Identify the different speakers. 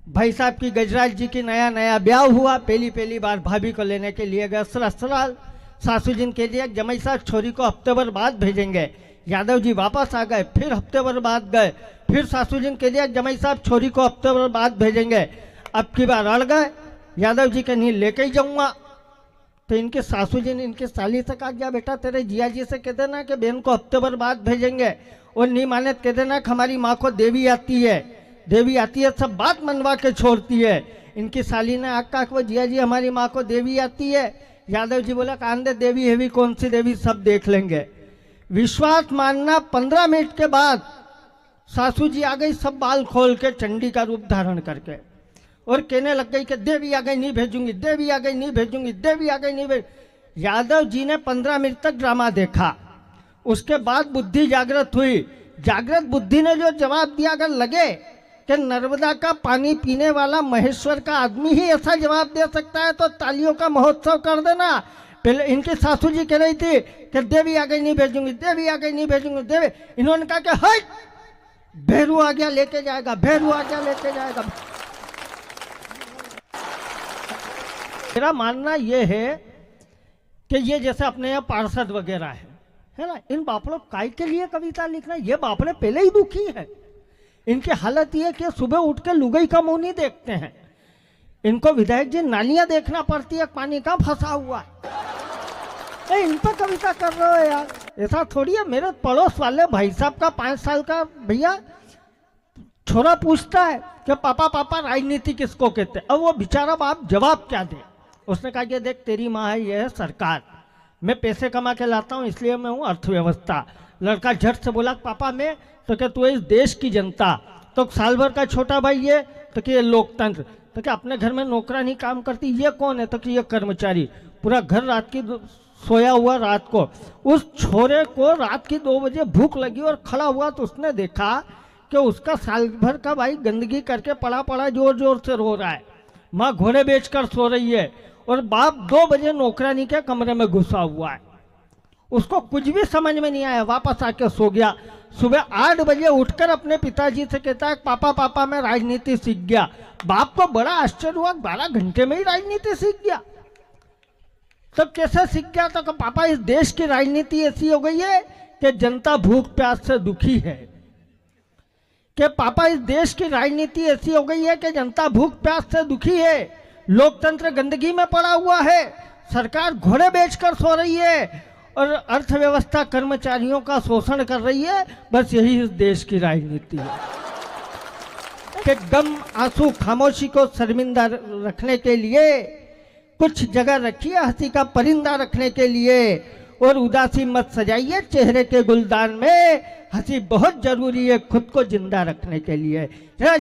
Speaker 1: भाई साहब की गजराज जी की नया नया ब्याह हुआ, पहली बार भाभी को लेने के लिए गए ससुराल। सासू जी के लिए जमाई साहब छोरी को हफ्ते भर बाद भेजेंगे। यादव जी वापस आ गए, फिर हफ्ते भर बाद गए, फिर सासू जी के लिए जमाई साहब छोरी को हफ्ते भर बाद भेजेंगे। अब की बार अड़ गए, यादव जी के नहीं लेके ही जाऊंगा। तो इनके सासू जी ने इनके साली से कहा, जा बेटा तेरे जिया जी से कह देना कि बहन को हफ्ते भर बाद भेजेंगे, और नहीं माने कह देना कि हमारी माँ को देवी आती है, देवी आती है, सब बात मनवा के छोड़ती है। इनकी साली ने आका को, जिया जी हमारी माँ को देवी आती है। यादव जी बोला, कान दे देवी हेवी कौन सी देवी, सब देख लेंगे। विश्वास मानना 15 मिनट के बाद सासू जी आ गई, सब बाल खोल के चंडी का रूप धारण करके, और कहने लग गई कि देवी आ गई नहीं भेजूंगी, देवी आ गई नहीं भेजूंगी, देवी आ गई नहीं भेज। यादव जी ने 15 मिनट तक ड्रामा देखा। उसके बाद बुद्धि जागृत हुई। जागृत बुद्धि ने जो जवाब दिया, अगर लगे कि नर्मदा का पानी पीने वाला महेश्वर का आदमी ही ऐसा जवाब दे सकता है, तो तालियों का महोत्सव कर देना। पहले इनकी सासू जी कह रही थी कि देवी आ गई नहीं भेजूंगी, देवी आ गई नहीं भेजूंगी, देवी। इन्होंने कहा कि हट, भैरू आ गया लेके जाएगा, भैरू आ गया लेके जाएगा। मेरा मानना यह है कि ये जैसे अपने यहाँ पार्षद वगैरह है ना, इन बाप लोग काय के लिए कविता लिखना, ये बापड़े पहले ही दुखी है। इनकी हालत ये कि सुबह उठ के लुगाई का मुंह नहीं देखते हैं। इनको विधायक जी नालियां देखना पड़ती है, पानी कहाँ फंसा हुआ है। इन पर कविता कर रहे हो यार, ऐसा थोड़ी है। मेरे पड़ोस वाले भाई साहब का 5 साल का भैया छोरा पूछता है कि पापा पापा राजनीति किसको कहते हैं। अब वो बेचारा बाप जवाब क्या दे। उसने कहा कि देख तेरी माँ है, ये है सरकार, मैं पैसे कमा के लाता हूँ, इसलिए मैं हूँ अर्थव्यवस्था। लड़का झट से बोला, पापा मैं, तो क्या तू इस देश की जनता, तो साल भर का छोटा भाई ये, तो क्या ये लोकतंत्र, तो क्या अपने घर में नौकरानी काम करती, ये कौन है, तो क्या ये कर्मचारी। पूरा घर रात की सोया हुआ रात को। उस छोरे को रात की 2 बजे भूख लगी और खड़ा हुआ, तो उसने देखा कि उसका साल भर का भाई गंदगी करके पड़ा पड़ा जोर जोर से रो रहा है। माँ घोड़े बेचकर सो रही है, और बाप 2 बजे नौकरानी के कमरे में घुसा हुआ है। उसको कुछ भी समझ में नहीं आया, वापस आके सो गया। सुबह 8 बजे उठकर अपने पिताजी से कहता है, पापा पापा मैं राजनीति सीख गया। बाप को बड़ा आश्चर्य हुआ, 12 घंटे में ही राजनीति सीख गया। तब कैसे सीख गया, तो पापा इस देश की राजनीति ऐसी हो गई है कि जनता भूख प्यास से दुखी है। कि पापा इस देश की राजनीति ऐसी हो गई है कि जनता भूख प्यास से दुखी है, लोकतंत्र गंदगी में पड़ा हुआ है, सरकार घोड़े बेचकर सो रही है, और अर्थव्यवस्था कर्मचारियों का शोषण कर रही है। बस यही इस देश की राजनीति है कि गम आंसू खामोशी को शर्मिंदा रखने के लिए कुछ जगह रखिए, हंसी का परिंदा रखने के लिए, और उदासी मत सजाइए चेहरे के गुलदान में। हंसी बहुत जरूरी है खुद को जिंदा रखने के लिए।